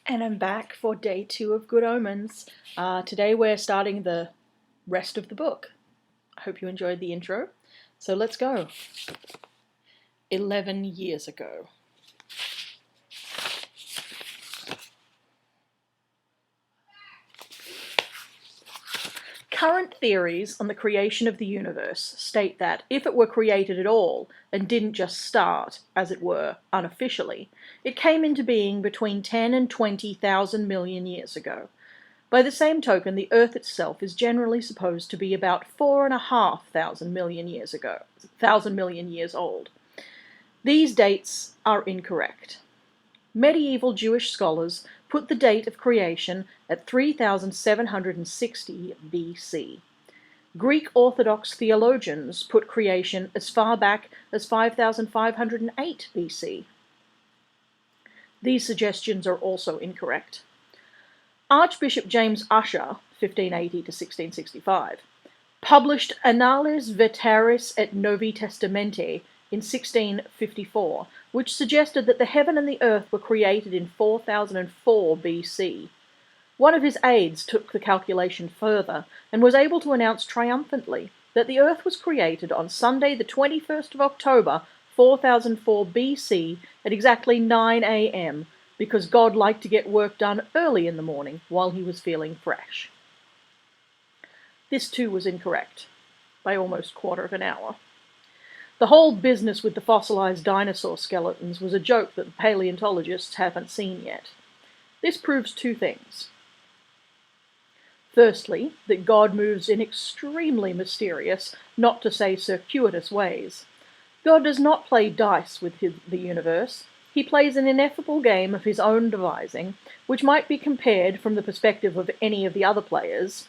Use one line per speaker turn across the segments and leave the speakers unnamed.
And I'm back for day 2 of Good Omens. Today we're starting the rest of the book. I hope you enjoyed the intro. So let's go. 11 years ago. Current theories on the creation of the universe state that if it were created at all, and didn't just start, as it were, unofficially, it came into being between 10 and 20,000 million years ago. By the same token, the Earth itself is generally supposed to be about 4,500 million years ago, 1,000 million years old. These dates are incorrect. Medieval Jewish scholars put the date of creation at 3760 BC. Greek Orthodox theologians put creation as far back as 5508 BC. These suggestions are also incorrect. Archbishop James Ussher, 1580 to 1665, published Annales Veteris et Novi Testamenti in 1654, which suggested that the heaven and the earth were created in 4004 BC. One of his aides took the calculation further and was able to announce triumphantly that the earth was created on Sunday the 21st of October, 4004 BC at exactly 9 a.m., because God liked to get work done early in the morning while he was feeling fresh. This too was incorrect, by almost a quarter of an hour. The whole business with the fossilized dinosaur skeletons was a joke that the paleontologists haven't seen yet. This proves two things. Firstly, that God moves in extremely mysterious, not to say circuitous ways. God does not play dice with the universe. He plays an ineffable game of his own devising, which might be compared from the perspective of any of the other players,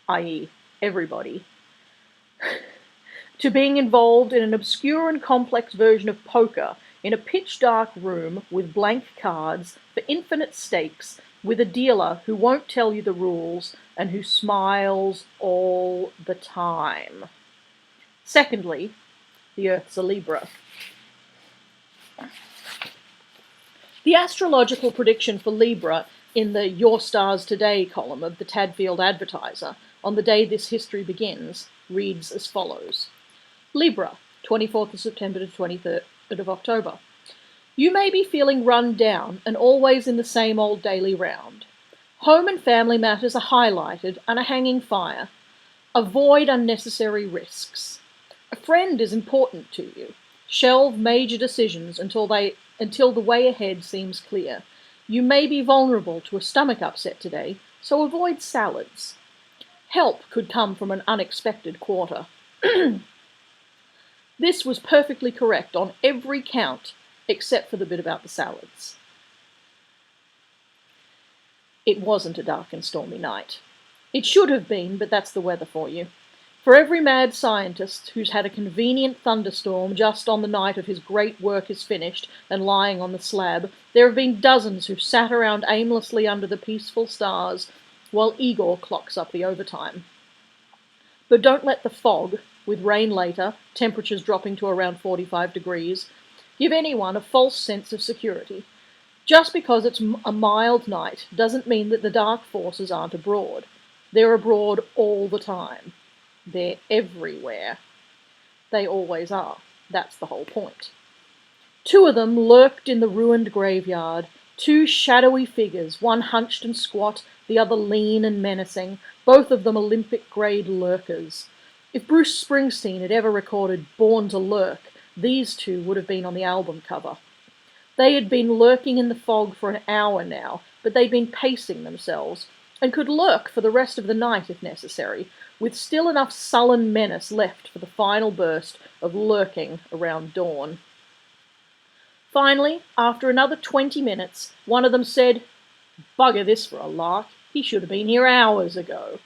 i.e. everybody, to being involved in an obscure and complex version of poker in a pitch-dark room with blank cards for infinite stakes, with a dealer who won't tell you the rules and who smiles all the time. Secondly, the Earth's a Libra. The astrological prediction for Libra in the Your Stars Today column of the Tadfield Advertiser on the day this history begins reads as follows. Libra, 24th of September to 23rd of October. You may be feeling run down and always in the same old daily round. Home and family matters are highlighted and a hanging fire. Avoid unnecessary risks. A friend is important to you. Shelve major decisions until the way ahead seems clear. You may be vulnerable to a stomach upset today, so avoid salads. Help could come from an unexpected quarter. This was perfectly correct on every count, except for the bit about the salads. It wasn't a dark and stormy night. It should have been, but that's the weather for you. For every mad scientist who's had a convenient thunderstorm just on the night of his great work is finished and lying on the slab, there have been dozens who've sat around aimlessly under the peaceful stars while Igor clocks up the overtime. But don't let the fog, with rain later, temperatures dropping to around 45 degrees, give anyone a false sense of security. Just because it's a mild night doesn't mean that the dark forces aren't abroad. They're abroad all the time. They're everywhere. They always are. That's the whole point. Two of them lurked in the ruined graveyard, two shadowy figures, one hunched and squat, the other lean and menacing, both of them Olympic-grade lurkers. If Bruce Springsteen had ever recorded Born to Lurk, these two would have been on the album cover. They had been lurking in the fog for an hour now, but they'd been pacing themselves, and could lurk for the rest of the night if necessary, with still enough sullen menace left for the final burst of lurking around dawn. Finally, after another 20 minutes, one of them said, "Bugger this for a lark, he should have been here hours ago."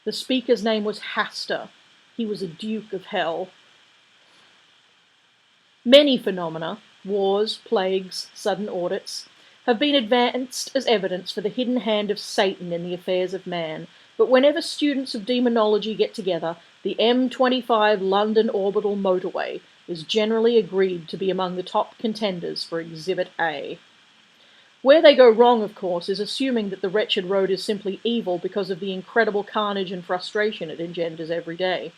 The speaker's name was Hastur. He was a Duke of Hell. Many phenomena, wars, plagues, sudden audits, have been advanced as evidence for the hidden hand of Satan in the affairs of man, but whenever students of demonology get together, the M25 London orbital motorway is generally agreed to be among the top contenders for Exhibit A. Where they go wrong, of course, is assuming that the wretched road is simply evil because of the incredible carnage and frustration it engenders every day.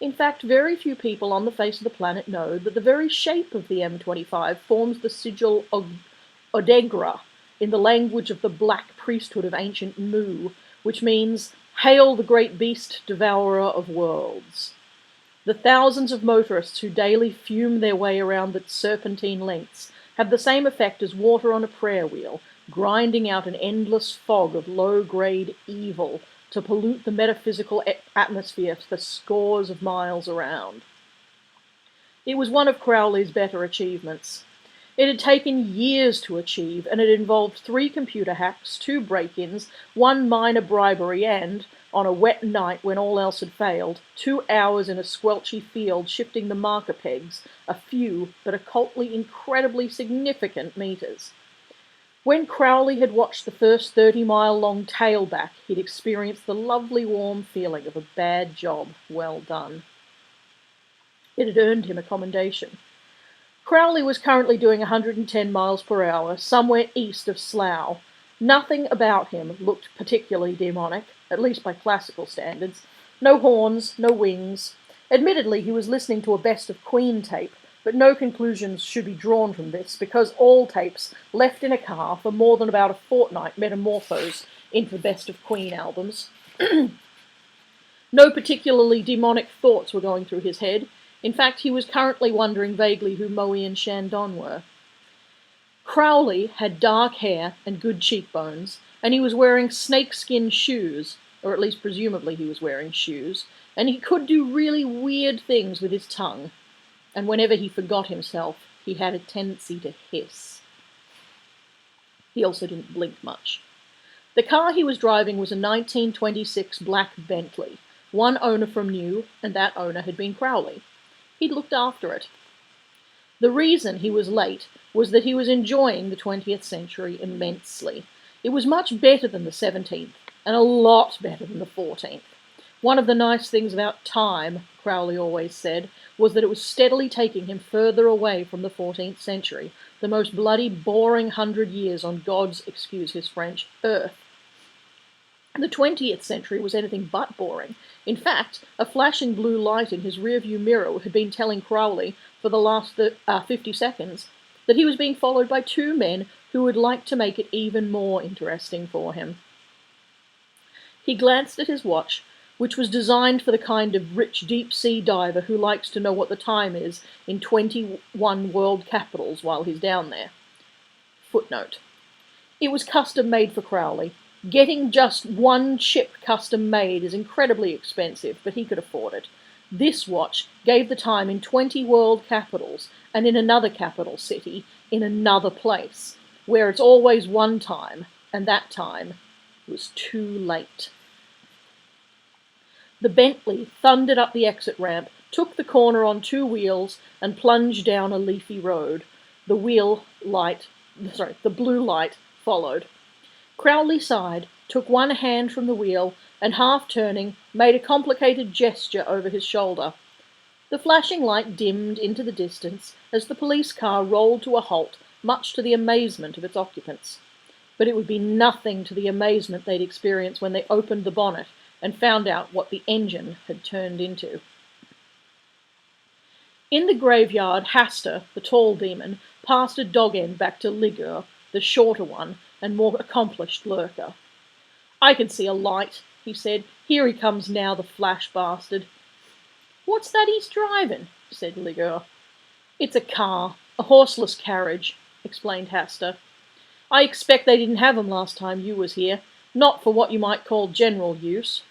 In fact, very few people on the face of the planet know that the very shape of the M25 forms the sigil of Odegra, in the language of the black priesthood of ancient Mu, which means, "Hail the great beast, devourer of worlds." The thousands of motorists who daily fume their way around its serpentine lengths have the same effect as water on a prayer wheel, grinding out an endless fog of low-grade evil to pollute the metaphysical atmosphere for scores of miles around. It was one of Crowley's better achievements. It had taken years to achieve, and it involved 3 computer hacks, 2 break-ins, 1 minor bribery, and, on a wet night when all else had failed, 2 hours in a squelchy field shifting the marker pegs a few but occultly incredibly significant meters. When Crowley had watched the first 30-mile-long tailback, he'd experienced the lovely warm feeling of a bad job well done. It had earned him a commendation. Crowley was currently doing 110 miles per hour, somewhere east of Slough. Nothing about him looked particularly demonic, at least by classical standards. No horns, no wings. Admittedly, he was listening to a Best of Queen tape, but no conclusions should be drawn from this, because all tapes left in a car for more than about a fortnight metamorphose into the Best of Queen albums. No particularly demonic thoughts were going through his head. In fact, he was currently wondering vaguely who Moe and Shandon were. Crowley had dark hair and good cheekbones, and he was wearing snakeskin shoes, or at least presumably he was wearing shoes, and he could do really weird things with his tongue. And whenever he forgot himself, he had a tendency to hiss. He also didn't blink much. The car he was driving was a 1926 black Bentley, one owner from new, and that owner had been Crowley. He'd looked after it. The reason he was late was that he was enjoying the 20th century immensely. It was much better than the 17th, and a lot better than the 14th. One of the nice things about time, Crowley always said, was that it was steadily taking him further away from the 14th century, the most bloody, boring 100 years on God's, excuse his French, earth. The 20th century was anything but boring. In fact, a flashing blue light in his rearview mirror had been telling Crowley, for the last 50 seconds, that he was being followed by 2 men who would like to make it even more interesting for him. He glanced at his watch, which was designed for the kind of rich deep-sea diver who likes to know what the time is in 21 world capitals while he's down there. Footnote. It was custom-made for Crowley. Getting just 1 chip custom-made is incredibly expensive, but he could afford it. This watch gave the time in 20 world capitals, and in another capital city, in another place, where it's always one time, and that time was too late. The Bentley thundered up the exit ramp, took the corner on 2 wheels, and plunged down a leafy road. The blue light followed. Crowley sighed, took one hand from the wheel, and half-turning, made a complicated gesture over his shoulder. The flashing light dimmed into the distance as the police car rolled to a halt, much to the amazement of its occupants. But it would be nothing to the amazement they'd experienced when they opened the bonnet and found out what the engine had turned into. In the graveyard, Hasta, the tall demon, passed a dog-end back to Ligur, the shorter one and more accomplished lurker. "I can see a light," he said. "Here he comes now, the flash bastard." "What's that he's driving?" said Ligur. "It's a car, a horseless carriage," explained Hasta. "I expect they didn't have 'em last time you was here, not for what you might call general use."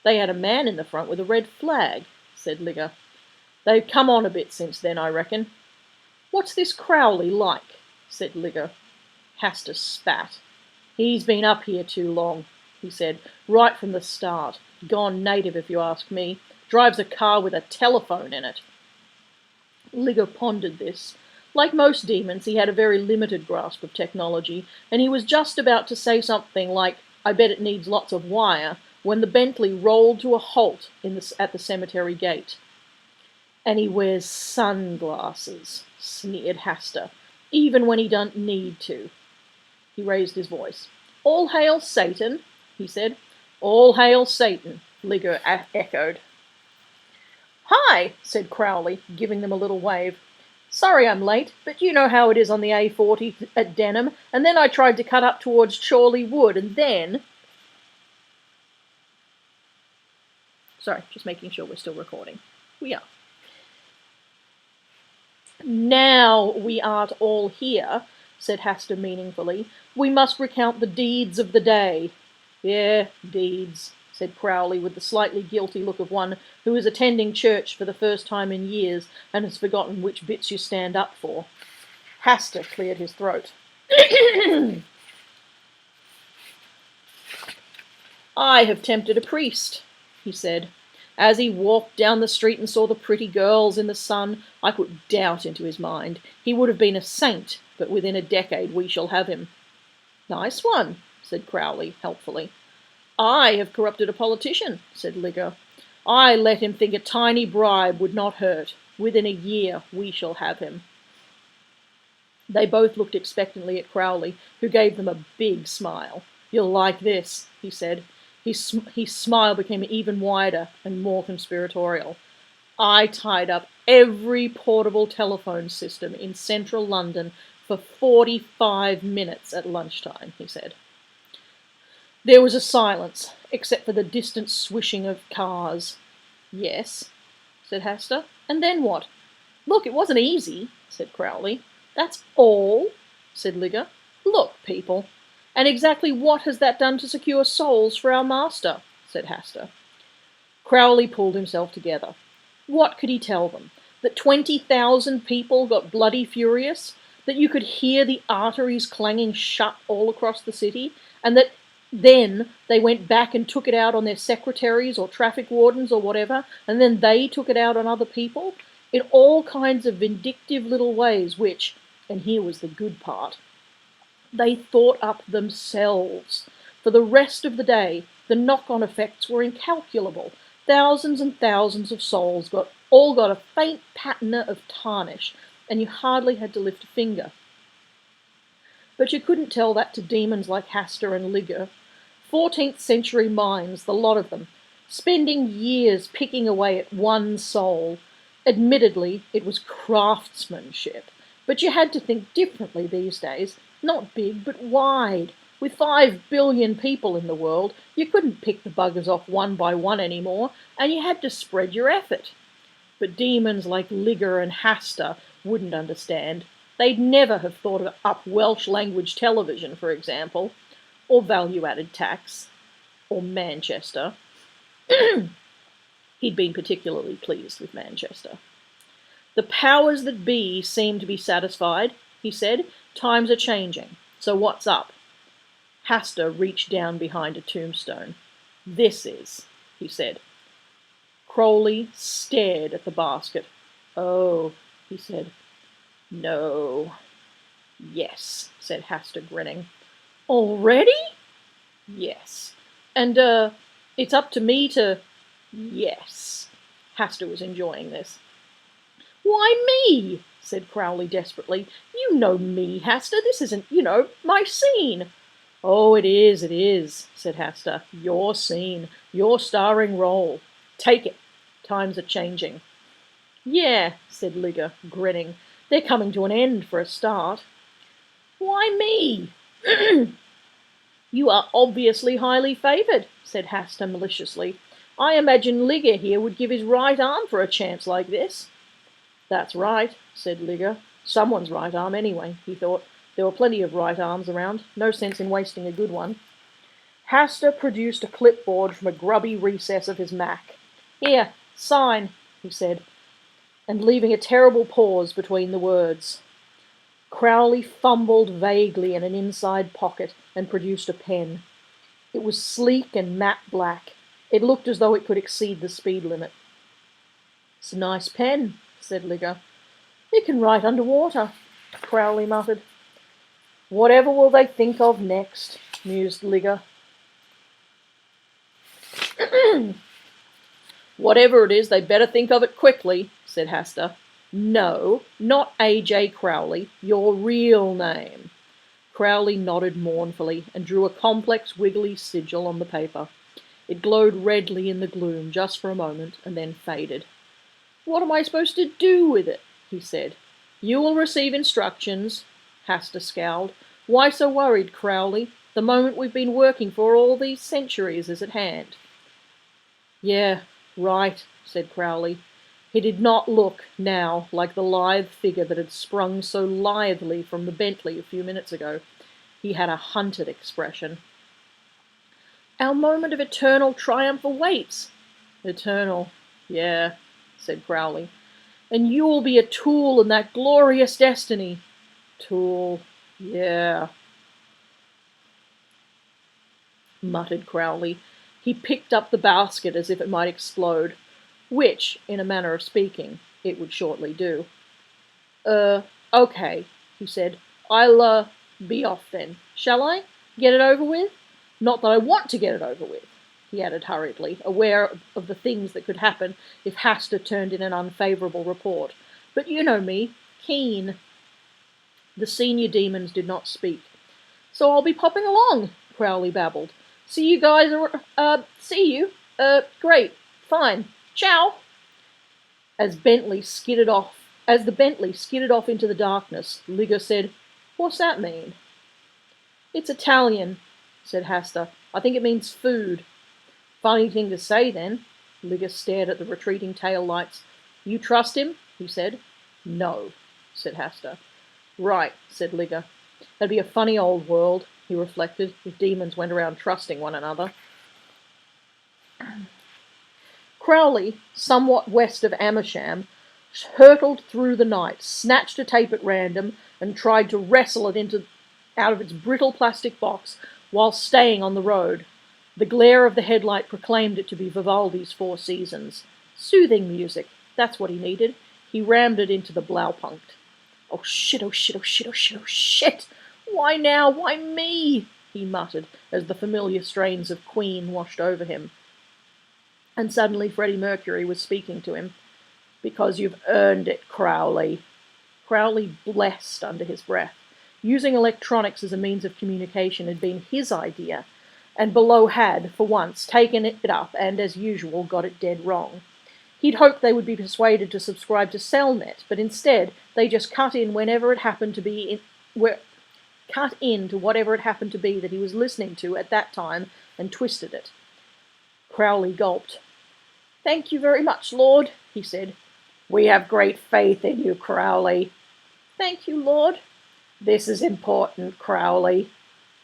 "They had a man in the front with a red flag," said Ligur. "They've come on a bit since then, I reckon." "What's this Crowley like?" said Ligur. Hasta spat. "He's been up here too long," he said, "right from the start. Gone native, if you ask me. Drives a car with a telephone in it." Ligur pondered this. Like most demons, he had a very limited grasp of technology, and he was just about to say something like, "I bet it needs lots of wire," when the Bentley rolled to a halt at the cemetery gate. "And he wears sunglasses," sneered Hasta, "even when he don't need to." He raised his voice. "All hail Satan," he said. "All hail Satan," Ligger echoed. "Hi," said Crowley, giving them a little wave. "Sorry I'm late, but you know how it is on the A40 at Denham, and then I tried to cut up towards Chorley Wood, and then..." Sorry, just making sure we're still recording. We are. "Now we aren't all here," said Hasta meaningfully, "we must recount the deeds of the day." "Yeah, deeds," said Crowley, with the slightly guilty look of one who is attending church for the first time in years and has forgotten which bits you stand up for. Hasta cleared his throat. "I have tempted a priest," he said. As he walked down the street and saw the pretty girls in the sun, I put doubt into his mind. He would have been a saint, but within a decade we shall have him. "Nice one," said Crowley, helpfully. "I have corrupted a politician," said Ligger. "I let him think a tiny bribe would not hurt. Within a year we shall have him." They both looked expectantly at Crowley, who gave them a big smile. "You'll like this," he said. His smile became even wider and more conspiratorial. "I tied up every portable telephone system in central London for 45 minutes at lunchtime," he said. There was a silence, except for the distant swishing of cars. "Yes," said Hasta. "And then what?" "Look, it wasn't easy," said Crowley. "That's all," said Ligger. "Look, people." "And exactly what has that done to secure souls for our master?" said Hasta. Crowley pulled himself together. What could he tell them? That 20,000 people got bloody furious? That you could hear the arteries clanging shut all across the city? And that then they went back and took it out on their secretaries or traffic wardens or whatever, and then they took it out on other people? In all kinds of vindictive little ways which, and here was the good part, they thought up themselves. For the rest of the day, the knock-on effects were incalculable. Thousands and thousands of souls all got a faint patina of tarnish, and you hardly had to lift a finger. But you couldn't tell that to demons like Hasta and Ligger. 14th century minds, the lot of them, spending years picking away at one soul. Admittedly, it was craftsmanship, but you had to think differently these days. Not big, but wide. With 5 billion people in the world, you couldn't pick the buggers off one by one anymore, and you had to spread your effort. But demons like Ligger and Hasta wouldn't understand. They'd never have thought up Welsh language television, for example, or value-added tax, or Manchester. He'd been particularly pleased with Manchester. "The powers that be seem to be satisfied," he said. "Times are changing. So what's up?" Hasta reached down behind a tombstone. "This is," he said. Crowley stared at the basket. "Oh," he said. "No." "Yes," said Hasta, grinning. "Already?" "Yes. And, it's up to me to..." "Yes." Hasta was enjoying this. "Why me?" said Crowley desperately. "You know me, Hasta. This isn't, my scene." "Oh, it is, said Hasta. "Your scene, your starring role. Take it. Times are changing." "Yeah," said Ligger, grinning. "They're coming to an end for a start." "Why me?" "You are obviously highly favoured," said Hasta maliciously. "I imagine Ligger here would give his right arm for a chance like this." "That's right," said Ligger. "Someone's right arm anyway," he thought. There were plenty of right arms around. No sense in wasting a good one. Hasta produced a clipboard from a grubby recess of his Mac. "Here, sign," he said, and leaving a terrible pause between the words. Crowley fumbled vaguely in an inside pocket and produced a pen. It was sleek and matte black. It looked as though it could exceed the speed limit. "It's a nice pen," said Ligger. "It can write underwater," Crowley muttered. "Whatever will they think of next?" mused Ligger. "Whatever it is, they better think of it quickly," said Hasta. "No, not A.J. Crowley, your real name." Crowley nodded mournfully and drew a complex, wiggly sigil on the paper. It glowed redly in the gloom just for a moment and then faded. "What am I supposed to do with it?" he said. "You will receive instructions." Hasta scowled. "Why so worried, Crowley? The moment we've been working for all these centuries is at hand." "Yeah, right," said Crowley. He did not look, now, like the lithe figure that had sprung so lithely from the Bentley a few minutes ago. He had a hunted expression. "Our moment of eternal triumph awaits." "Eternal, yeah," said Crowley. "And you'll be a tool in that glorious destiny." "Tool, yeah," muttered Crowley. He picked up the basket as if it might explode, which, in a manner of speaking, it would shortly do. Okay," he said. "I'll, be off then. Shall I? Get it over with? Not that I want to get it over with," he added hurriedly, aware of the things that could happen if Hasta turned in an unfavourable report. "But you know me. Keen." The senior demons did not speak. "So I'll be popping along," Crowley babbled. "See you guys, see you. Great. Fine. Ciao." As the Bentley skidded off into the darkness, Liga said, "What's that mean?" "It's Italian," said Hasta. "I think it means food." "Funny thing to say, then." Liga stared at the retreating tail lights. "You trust him?" he said. "No," said Hasta. "Right," said Liga. "That'd be a funny old world," he reflected, if demons went around trusting one another. Crowley, somewhat west of Amersham, hurtled through the night, snatched a tape at random, and tried to wrestle it out of its brittle plastic box while staying on the road. The glare of the headlight proclaimed it to be Vivaldi's Four Seasons. Soothing music, that's what he needed. He rammed it into the Blaupunkt. "Oh shit, oh shit, oh shit, oh shit, oh shit! Why now? Why me?" he muttered, as the familiar strains of Queen washed over him. And suddenly Freddie Mercury was speaking to him. "Because you've earned it, Crowley." Crowley blessed under his breath. Using electronics as a means of communication had been his idea, and Below had, for once, taken it up and, as usual, got it dead wrong. He'd hoped they would be persuaded to subscribe to Cellnet, but instead they just cut in whenever it happened to be cut into whatever it happened to be that he was listening to at that time and twisted it. Crowley gulped. "Thank you very much, Lord," he said. "We have great faith in you, Crowley." "Thank you, Lord." "This is important, Crowley."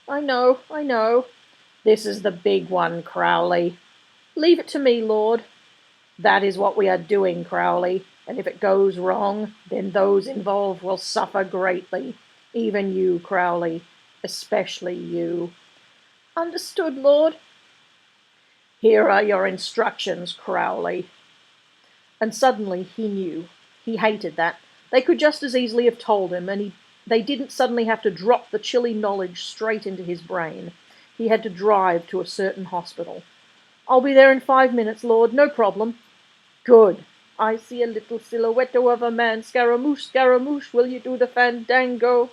I know. "This is the big one, Crowley." "Leave it to me, Lord." "That is what we are doing, Crowley, and if it goes wrong, then those involved will suffer greatly. Even you, Crowley, especially you." "Understood, Lord." "Here are your instructions, Crowley." And suddenly he knew. He hated that. They could just as easily have told him, and they didn't suddenly have to drop the chilly knowledge straight into his brain. He had to drive to a certain hospital. "I'll be there in 5 minutes, Lord, no problem." "Good. I see a little silhouette of a man. Scaramouche, Scaramouche, will you do the fandango?"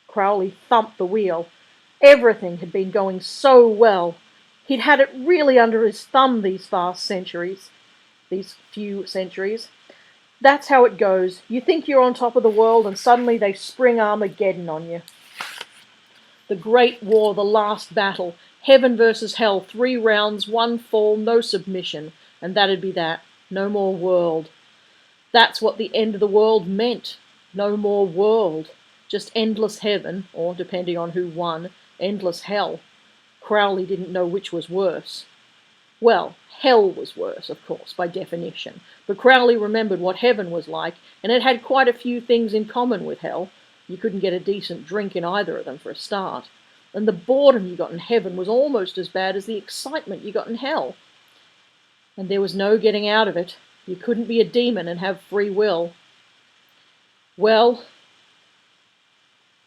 Crowley thumped the wheel. Everything had been going so well. He'd had it really under his thumb these few centuries. That's how it goes. You think you're on top of the world, and suddenly they spring Armageddon on you. The Great War, the last battle, heaven versus hell, 3 rounds, 1 fall, no submission, and that'd be that. No more world. That's what the end of the world meant. No more world. Just endless heaven, or, depending on who won, endless hell. Crowley didn't know which was worse. Well, hell was worse, of course, by definition, but Crowley remembered what heaven was like, and it had quite a few things in common with hell. You couldn't get a decent drink in either of them for a start, and the boredom you got in heaven was almost as bad as the excitement you got in hell. And there was no getting out of it. You couldn't be a demon and have free will. Well,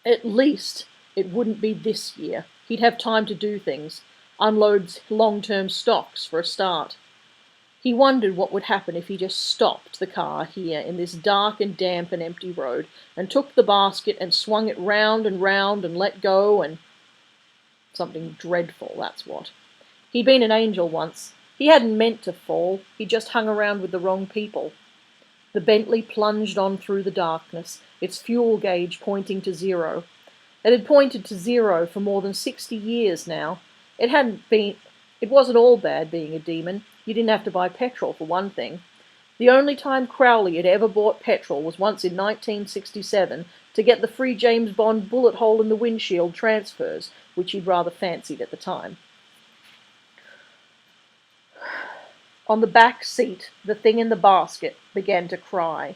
at least it wouldn't be this year. He'd have time to do things. Unload long-term stocks for a start. He wondered what would happen if he just stopped the car here in this dark and damp and empty road and took the basket and swung it round and let go and... Something dreadful, that's what. He'd been an angel once. He hadn't meant to fall. He just hung around with the wrong people. The Bentley plunged on through the darkness, its fuel gauge pointing to zero. It had pointed to zero for more than 60 years now. It wasn't all bad being a demon. You didn't have to buy petrol, for one thing. The only time Crowley had ever bought petrol was once in 1967 to get the free James Bond bullet hole in the windshield transfers, which he'd rather fancied at the time. On the back seat, the thing in the basket began to cry.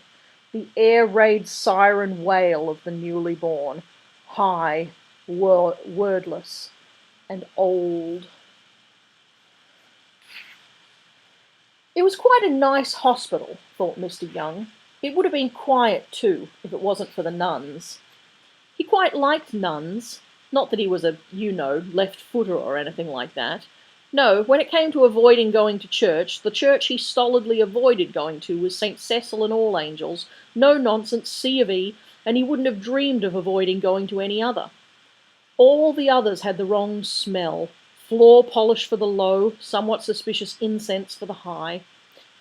The air-raid siren wail of the newly born. High, wordless, and old. It was quite a nice hospital, thought Mr. Young. It would have been quiet, too, if it wasn't for the nuns. He quite liked nuns. Not that he was a, left-footer or anything like that. No, when it came to avoiding going to church, the church he stolidly avoided going to was St. Cecil and All Angels, no-nonsense C of E, and he wouldn't have dreamed of avoiding going to any other. All the others had the wrong smell. Floor polish for the low, somewhat suspicious incense for the high.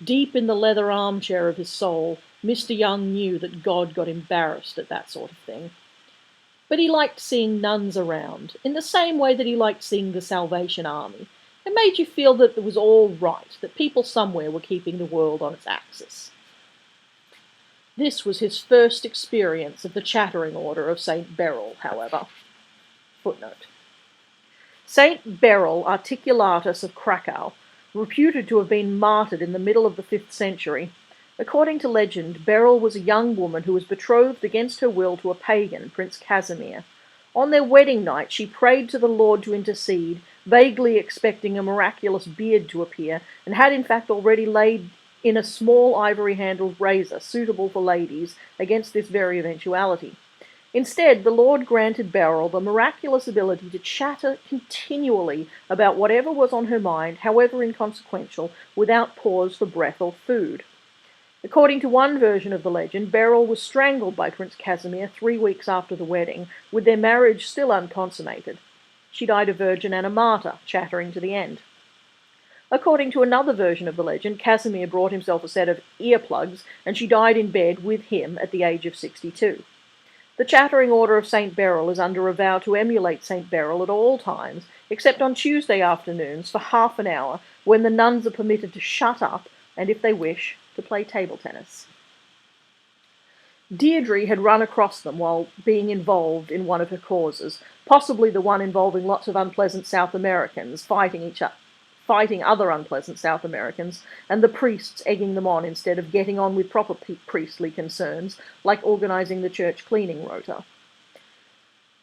Deep in the leather armchair of his soul, Mr. Young knew that God got embarrassed at that sort of thing. But he liked seeing nuns around, in the same way that he liked seeing the Salvation Army. It made you feel that it was all right, that people somewhere were keeping the world on its axis. This was his first experience of the Chattering Order of St. Beryl, however. Footnote. St. Beryl Articulatus of Krakow, reputed to have been martyred in the middle of the 5th century. According to legend, Beryl was a young woman who was betrothed against her will to a pagan, Prince Casimir. On their wedding night, she prayed to the Lord to intercede, vaguely expecting a miraculous beard to appear, and had in fact already laid in a small ivory-handled razor suitable for ladies against this very eventuality. Instead, the Lord granted Beryl the miraculous ability to chatter continually about whatever was on her mind, however inconsequential, without pause for breath or food. According to one version of the legend, Beryl was strangled by Prince Casimir 3 weeks after the wedding, with their marriage still unconsummated. She died a virgin and a martyr, chattering to the end. According to another version of the legend, Casimir brought himself a set of earplugs, and she died in bed with him at the age of 62. The Chattering Order of St. Beryl is under a vow to emulate St. Beryl at all times, except on Tuesday afternoons for half an hour, when the nuns are permitted to shut up, and if they wish, to play table tennis. Deirdre had run across them while being involved in one of her causes, possibly the one involving lots of unpleasant South Americans fighting other unpleasant South Americans, and the priests egging them on instead of getting on with proper priestly concerns, like organising the church cleaning rota.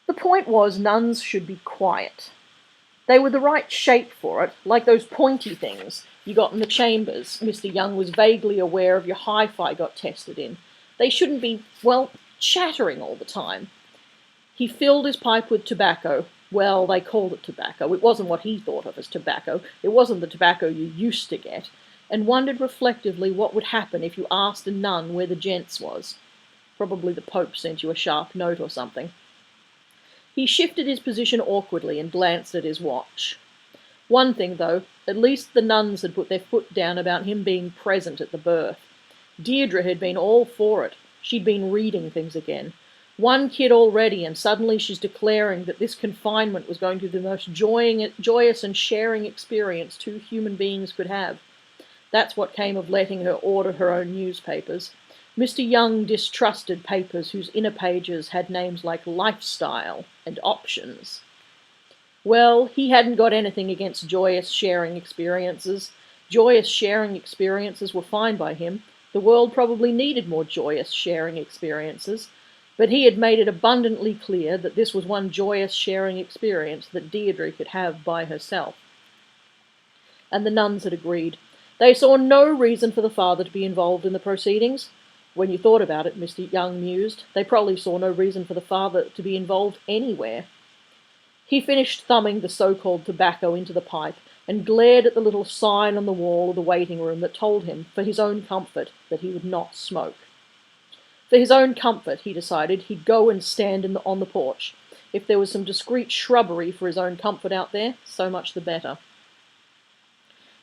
The point was, nuns should be quiet. They were the right shape for it, like those pointy things you got in the chambers Mr. Young was vaguely aware of your hi-fi got tested in. They shouldn't be, chattering all the time. He filled his pipe with tobacco. Well, they called it tobacco. It wasn't what he thought of as tobacco. It wasn't the tobacco you used to get. And wondered reflectively what would happen if you asked a nun where the gents was. Probably the Pope sent you a sharp note or something. He shifted his position awkwardly and glanced at his watch. One thing, though, at least the nuns had put their foot down about him being present at the birth. Deirdre had been all for it. She'd been reading things again. 1 kid already, and suddenly she's declaring that this confinement was going to be the most joyous and sharing experience 2 human beings could have. That's what came of letting her order her own newspapers. Mr. Young distrusted papers whose inner pages had names like Lifestyle and Options. Well, he hadn't got anything against joyous sharing experiences. Joyous sharing experiences were fine by him. The world probably needed more joyous sharing experiences. But he had made it abundantly clear that this was one joyous sharing experience that Deirdre could have by herself. And the nuns had agreed. They saw no reason for the father to be involved in the proceedings. When you thought about it, Mr. Young mused, they probably saw no reason for the father to be involved anywhere. He finished thumbing the so-called tobacco into the pipe, and glared at the little sign on the wall of the waiting room that told him, for his own comfort, that he would not smoke. For his own comfort, he decided, he'd go and stand on the porch. If there was some discreet shrubbery for his own comfort out there, so much the better.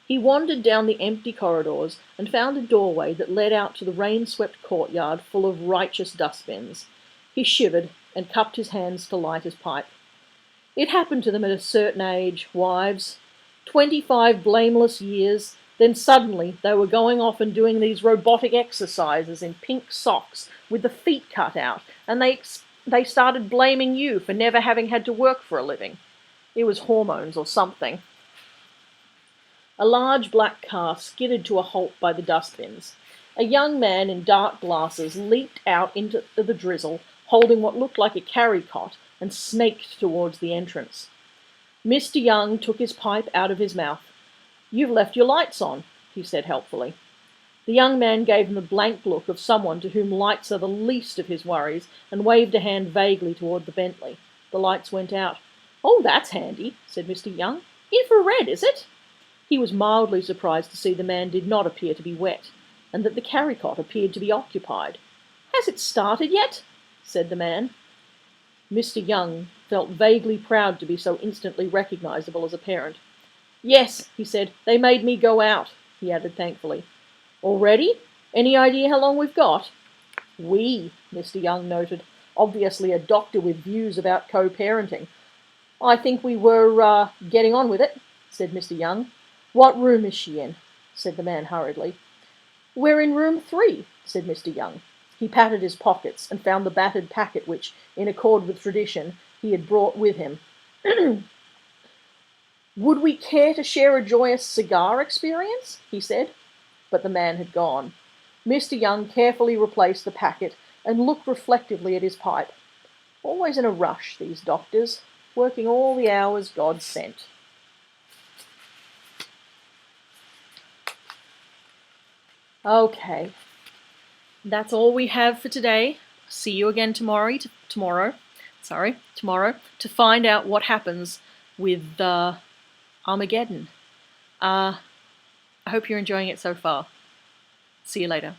He wandered down the empty corridors and found a doorway that led out to the rain-swept courtyard full of righteous dustbins. He shivered and cupped his hands to light his pipe. It happened to them at a certain age, wives. 25 blameless years, then suddenly they were going off and doing these robotic exercises in pink socks with the feet cut out, and they started blaming you for never having had to work for a living. It was hormones or something. A large black car skidded to a halt by the dustbins. A young man in dark glasses leaped out into the drizzle, holding what looked like a carry cot, and snaked towards the entrance. Mr. Young took his pipe out of his mouth. "You've left your lights on," he said helpfully. The young man gave him a blank look of someone to whom lights are the least of his worries, and waved a hand vaguely toward the Bentley. The lights went out. "Oh, that's handy," said Mr. Young. "Infrared, is it?" He was mildly surprised to see the man did not appear to be wet, and that the carry-cot appeared to be occupied. "Has it started yet?" said the man. Mr. Young felt vaguely proud to be so instantly recognizable as a parent. "Yes," he said, "they made me go out," he added thankfully. "Already? Any idea how long we've got?" "We," Mr. Young noted, obviously a doctor with views about co-parenting. "I think we were getting on with it," said Mr. Young. "What room is she in?" said the man hurriedly. "We're in room 3, said Mr. Young. He patted his pockets and found the battered packet which, in accord with tradition, he had brought with him. "Would we care to share a joyous cigar experience?" he said. But the man had gone. Mr. Young carefully replaced the packet and looked reflectively at his pipe. Always in a rush, these doctors, working all the hours God sent. Okay, that's all we have for today. See you again tomorrow to find out what happens with Armageddon. I hope you're enjoying it so far. See you later.